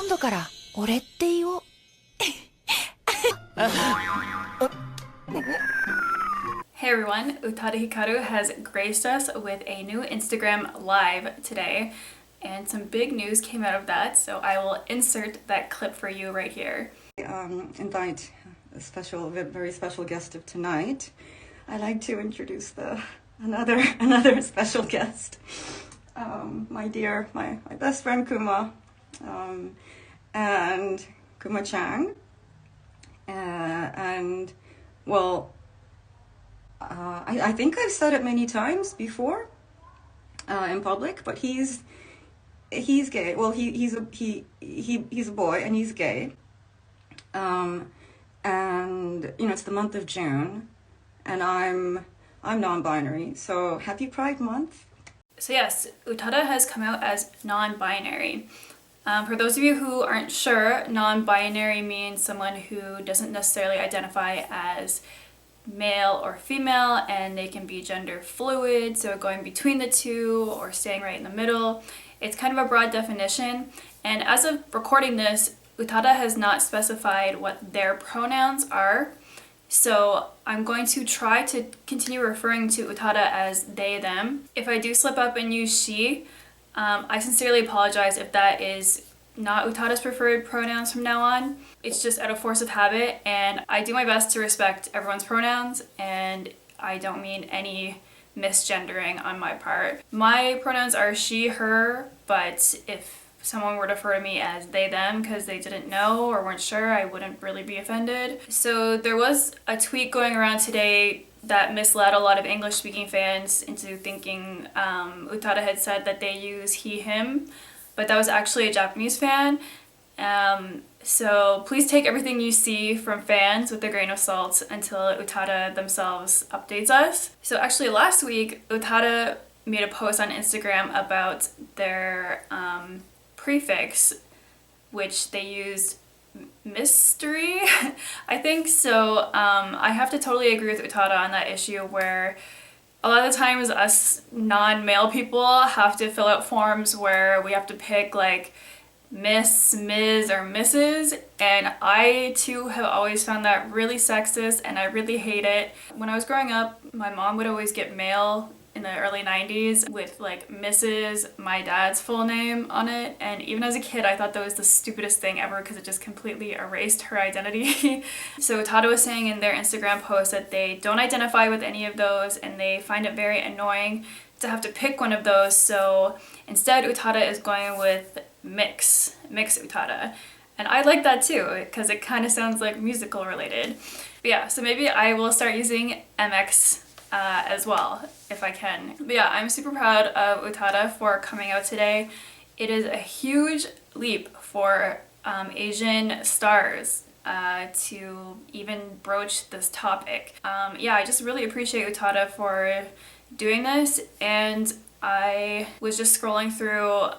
今度から俺って言おう。Hey everyone, Utada Hikaru has graced us with a new Instagram live today, and some big news came out of that, so I will insert that clip for you right here. Invite a special, very special guest of tonight. I'd like to introduce another special guest, my best friend Kuma, and Kuma-chan, and well. I think I've said it many times before in public, but he's gay. Well, he's a boy and he's gay. And it's the month of June, and I'm non-binary. So happy Pride Month. So yes, Utada has come out as non-binary. For those of you who aren't sure, non-binary means someone who doesn't necessarily identify as male or female, and they can be gender fluid, so going between the two or staying right in the middle. It's kind of a broad definition, and as of recording this, Utada has not specified what their pronouns are, so I'm going to try to continue referring to Utada as they, them. If I do slip up and use she, I sincerely apologize if that is not Utada's preferred pronouns from now on. It's just out of force of habit, and I do my best to respect everyone's pronouns, and I don't mean any misgendering on my part. My pronouns are she, her, but if someone were to refer to me as they, them because they didn't know or weren't sure, I wouldn't really be offended. So there was a tweet going around today that misled a lot of English-speaking fans into thinking Utada had said that they use he, him, but that was actually a Japanese fan. So please take everything you see from fans with a grain of salt until Utada themselves updates us. So actually last week, Utada made a post on Instagram about their prefix, which they used mystery, I think. So I have to totally agree with Utada on that issue, where a lot of the times us non-male people have to fill out forms where we have to pick like Miss, Ms, or Mrs. And I too have always found that really sexist, and I really hate it. When I was growing up, my mom would always get mail in the early 90s with like Mrs., my dad's full name on it, and even as a kid I thought that was the stupidest thing ever because it just completely erased her identity. So Utada was saying in their Instagram post that they don't identify with any of those, and they find it very annoying to have to pick one of those, so instead Utada is going with mix Utada. And I like that too, because it kind of sounds like musical related. But yeah, so maybe I will start using MX as well, if I can. But yeah, I'm super proud of Utada for coming out today. It is a huge leap for Asian stars to even broach this topic. Yeah, I just really appreciate Utada for doing this, and I was just scrolling through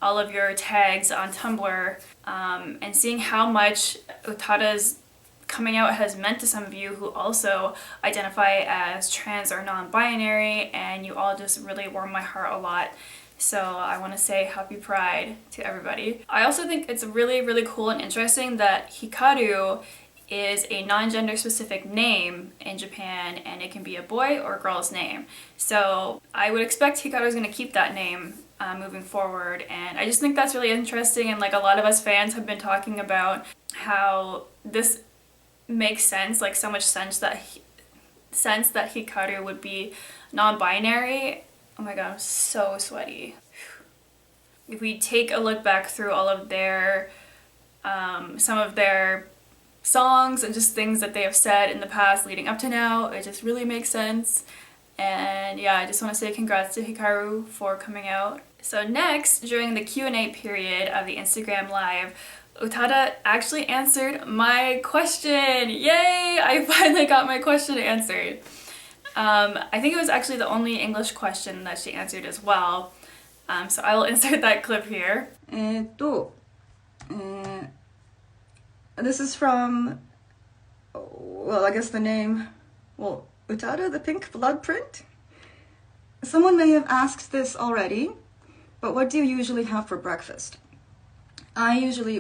all of your tags on Tumblr and seeing how much Utada's coming out has meant to some of you who also identify as trans or non-binary, and you all just really warm my heart a lot. So I want to say happy Pride to everybody. I also think it's really, really cool and interesting that Hikaru is a non-gender specific name in Japan, and it can be a boy or girl's name. So I would expect Hikaru is going to keep that name moving forward, and I just think that's really interesting, and like a lot of us fans have been talking about how this makes sense, like so much sense that Hikaru would be non-binary. Oh my god, I'm so sweaty. If we take a look back through all of their some of their songs and just things that they have said in the past leading up to now, it just really makes sense. And yeah, I just want to say congrats to Hikaru for coming out. So next, during the Q&A period of the Instagram Live, Utada actually answered my question! Yay! I finally got my question answered. I think it was actually the only English question that she answered as well. So I will insert that clip here. This is from, well, I guess the name, well, Utada, the Pink Blood Print? Someone may have asked this already, but what do you usually have for breakfast? I usually,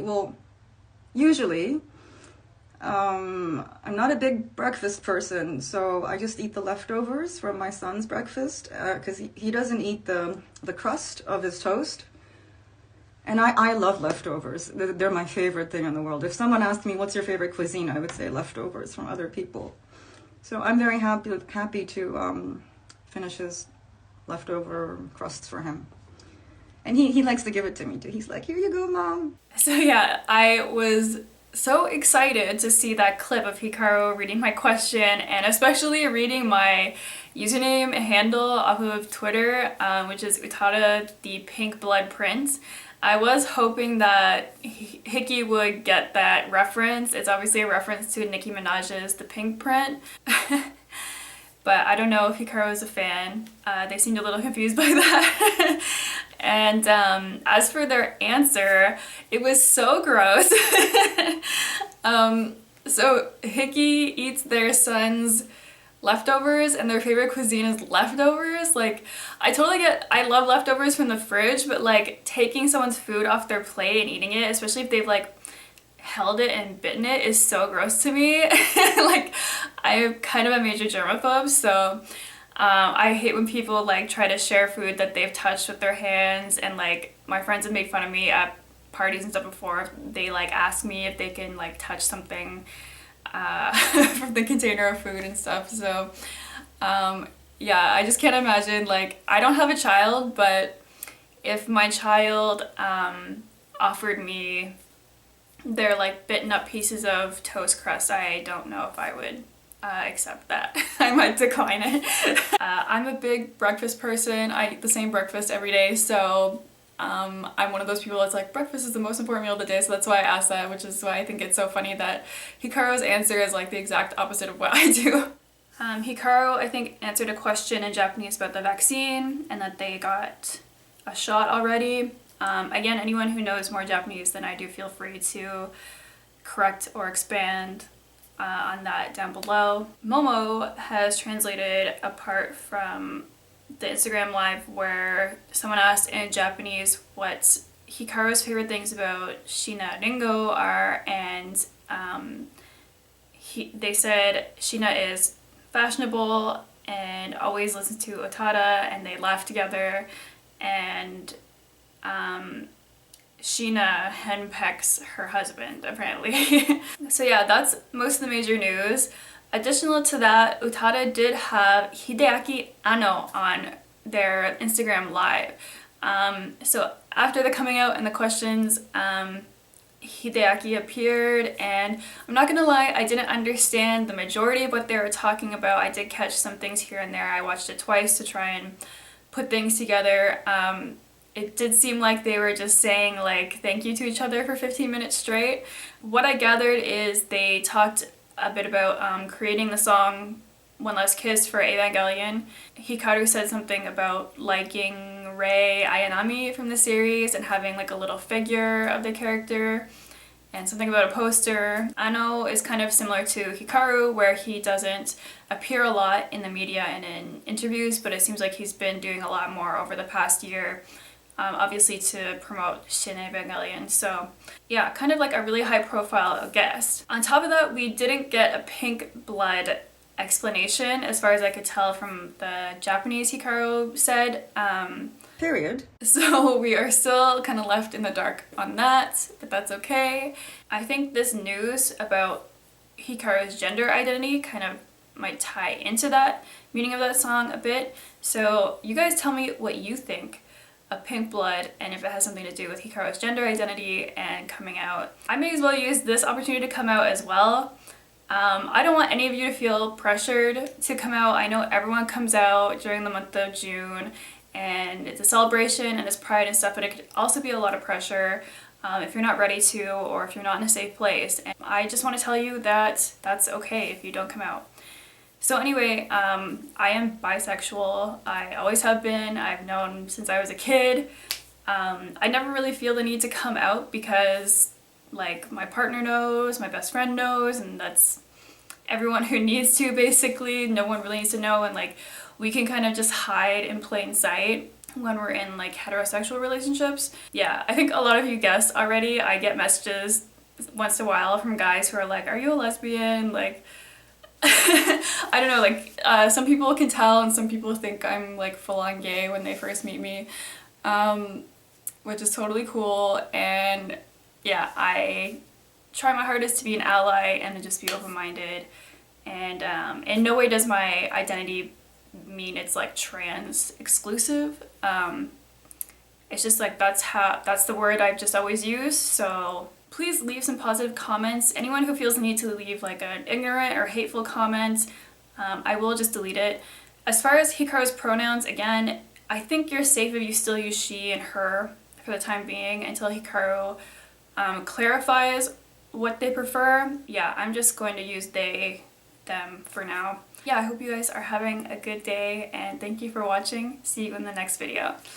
I'm not a big breakfast person, so I just eat the leftovers from my son's breakfast, because he doesn't eat the crust of his toast. And I love leftovers. They're my favorite thing in the world. If someone asked me, what's your favorite cuisine, I would say leftovers from other people. So I'm very happy to finish his leftover crusts for him. And he likes to give it to me too. He's like, here you go, Mom. So yeah, I was so excited to see that clip of Hikaru reading my question, and especially reading my username handle off of Twitter, which is Utada the Pink Blood Prince. I was hoping that Hiki would get that reference. It's obviously a reference to Nicki Minaj's The Pink Print. But I don't know if Hikaru is a fan. They seemed a little confused by that. And as for their answer, it was so gross. So Hiki eats their son's leftovers, and their favorite cuisine is leftovers. Like, I love leftovers from the fridge, but like taking someone's food off their plate and eating it, especially if they've like held it and bitten it, is so gross to me. Like, I'm kind of a major germaphobe, so I hate when people like try to share food that they've touched with their hands, and like my friends have made fun of me at parties and stuff before. They like ask me if they can like touch something from the container of food and stuff. So yeah, I just can't imagine, like, I don't have a child, but if my child offered me their like bitten up pieces of toast crust, I don't know if I would accept that. I might decline it. I'm a big breakfast person. I eat the same breakfast every day, so I'm one of those people that's like, breakfast is the most important meal of the day, so that's why I asked that, which is why I think it's so funny that Hikaru's answer is like the exact opposite of what I do. Hikaru, I think, answered a question in Japanese about the vaccine and that they got a shot already. Again, anyone who knows more Japanese than I do, feel free to correct or expand on that down below. Momo has translated a part from the Instagram live where someone asked in Japanese what Hikaru's favorite things about Shina Ringo are, and they said Shina is fashionable and always listens to Utada, and they laugh together, and Sheena henpecks her husband, apparently. So yeah, that's most of the major news. Additional to that, Utada did have Hideaki Anno on their Instagram live. So after the coming out and the questions, Hideaki appeared, and I'm not gonna lie, I didn't understand the majority of what they were talking about. I did catch some things here and there. I watched it twice to try and put things together. It did seem like they were just saying like thank you to each other for 15 minutes straight. What I gathered is they talked a bit about creating the song One Last Kiss for Evangelion. Hikaru said something about liking Rei Ayanami from the series and having like a little figure of the character, and something about a poster. Ano is kind of similar to Hikaru, where he doesn't appear a lot in the media and in interviews, but it seems like he's been doing a lot more over the past year, obviously to promote Shin Evangelion. So yeah, kind of like a really high profile guest. On top of that, we didn't get a pink blood explanation as far as I could tell from the Japanese Hikaru said. Period. So we are still kind of left in the dark on that, but that's okay. I think this news about Hikaru's gender identity kind of might tie into that meaning of that song a bit. So you guys tell me what you think of Pink Blood, and if it has something to do with Hikaru's gender identity and coming out. I may as well use this opportunity to come out as well. I don't want any of you to feel pressured to come out. I know everyone comes out during the month of June, and it's a celebration and it's pride and stuff, but it could also be a lot of pressure if you're not ready to, or if you're not in a safe place. And I just want to tell you that that's okay if you don't come out. So anyway, I am bisexual. I always have been. I've known since I was a kid. I never really feel the need to come out because like my partner knows, my best friend knows, and that's everyone who needs to basically. No one really needs to know, and like we can kind of just hide in plain sight. when we're in like heterosexual relationships. Yeah, I think a lot of you guessed already. I get messages once in a while from guys who are like, are you a lesbian? Like, I don't know, like some people can tell and some people think I'm like full-on gay when they first meet me, which is totally cool. And yeah, I try my hardest to be an ally and to just be open-minded. And in no way does my identity mean it's like trans exclusive. It's just like that's the word I've just always used. So please leave some positive comments. Anyone who feels the need to leave like an ignorant or hateful comment, I will just delete it. As far as Hikaru's pronouns, again, I think you're safe if you still use she and her for the time being until Hikaru clarifies what they prefer. Yeah, I'm just going to use they, them for now. Yeah, I hope you guys are having a good day and thank you for watching. See you in the next video.